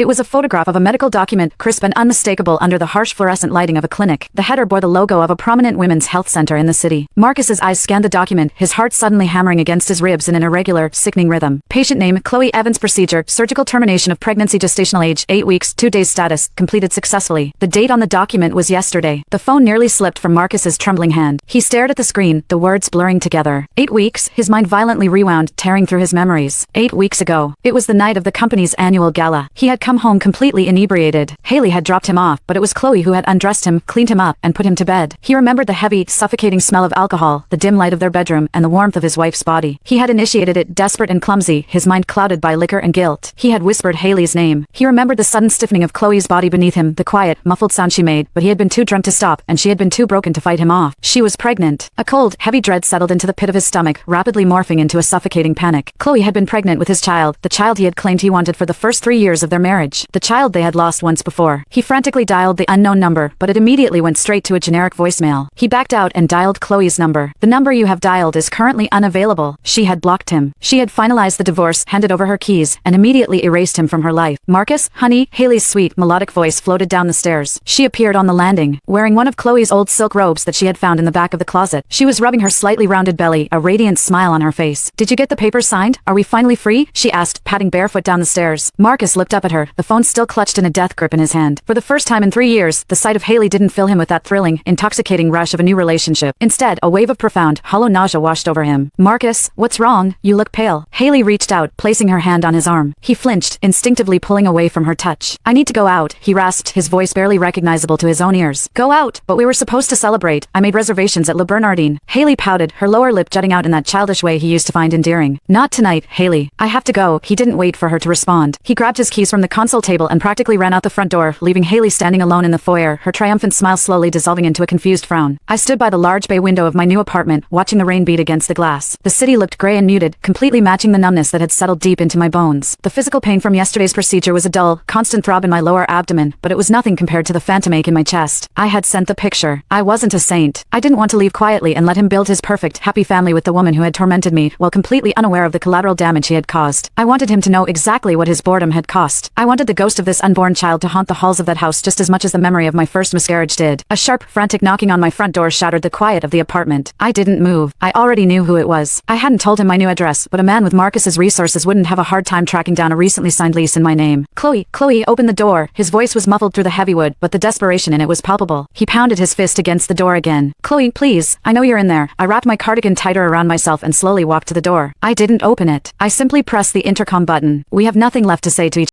It was a photograph of a medical document, crisp and unmistakable under the harsh fluorescent lighting of a clinic. The header bore the logo of a prominent women's health center in the city. Marcus's eyes scanned the document, his heart suddenly hammering against his ribs in an irregular, sickening rhythm. Patient name, Chloe Evans. Procedure, surgical termination of pregnancy, gestational age, 8 weeks, 2 days. Status, completed successfully. The date on the document was yesterday. The phone nearly slipped from Marcus's trembling hand. He stared at the screen, the words blurring together. 8 weeks, his mind violently rewound, tearing through his memories. 8 weeks ago. It was the night of the company's annual gala. He had come home completely inebriated. Haley had dropped him off, but it was Chloe who had undressed him, cleaned him up, and put him to bed. He remembered the heavy, suffocating smell of alcohol, the dim light of their bedroom, and the warmth of his wife's body. He had initiated it, desperate and clumsy, his mind clouded by liquor and guilt. He had whispered Haley's name. He remembered the sudden stiffening of Chloe's body beneath him, the quiet, muffled sound she made, but he had been too drunk to stop, and she had been too broken to fight him off. She was pregnant. A cold, heavy dread settled into the pit of his stomach, rapidly morphing into a suffocating panic. Chloe had been pregnant with his child, the child he had claimed he wanted for the first 3 years of their marriage, the child they had lost once before. He frantically dialed the unknown number, but it immediately went straight to a generic voicemail. He backed out and dialed Chloe's number. The number you have dialed is currently unavailable. She had blocked him. She had finalized the divorce, handed over her keys, and immediately erased him from her life. Marcus, honey, Haley's sweet, melodic voice floated down the stairs. She appeared on the landing, wearing one of Chloe's old silk robes that she had found in the back of the closet. She was rubbing her slightly rounded belly, a radiant smile on her face. Did you get the papers signed? Are we finally free? She asked, padding barefoot down the stairs. Marcus looked up at her, the phone still clutched in a death grip in his hand. For the first time in 3 years, the sight of Haley didn't fill him with that thrilling, intoxicating rush of a new relationship. Instead, a wave of profound, hollow nausea washed over him. Marcus, what's wrong? You look pale. Haley reached out, placing her hand on his arm. He flinched, instinctively pulling away from her touch. I need to go out, he rasped, his voice barely recognizable to his own ears. Go out? But we were supposed to celebrate. I made reservations at Le Bernardine. Haley pouted, her lower lip jutting out in that childish way he used to find endearing. Not tonight, Haley. I have to go. He didn't wait for her to respond. He grabbed his keys from the console table and practically ran out the front door, leaving Haley standing alone in the foyer, her triumphant smile slowly dissolving into a confused frown. I stood by the large bay window of my new apartment, watching the rain beat against the glass. The city looked gray and muted, completely matching the numbness that had settled deep into my bones. The physical pain from yesterday's procedure was a dull, constant throb in my lower abdomen, but it was nothing compared to the phantom ache in my chest. I had sent the picture. I wasn't a saint. I didn't want to leave quietly and let him build his perfect, happy family with the woman who had tormented me, while completely unaware of the collateral damage he had caused. I wanted him to know exactly what his boredom had cost. I wanted the ghost of this unborn child to haunt the halls of that house just as much as the memory of my first miscarriage did. A sharp, frantic knocking on my front door shattered the quiet of the apartment. I didn't move. I already knew who it was. I hadn't told him my new address, but a man with Marcus's resources wouldn't have a hard time tracking down a recently signed lease in my name. Chloe, open the door. His voice was muffled through the heavy wood, but the desperation in it was palpable. He pounded his fist against the door again. Chloe, please. I know you're in there. I wrapped my cardigan tighter around myself and slowly walked to the door. I didn't open it. I simply pressed the intercom button. We have nothing left to say to each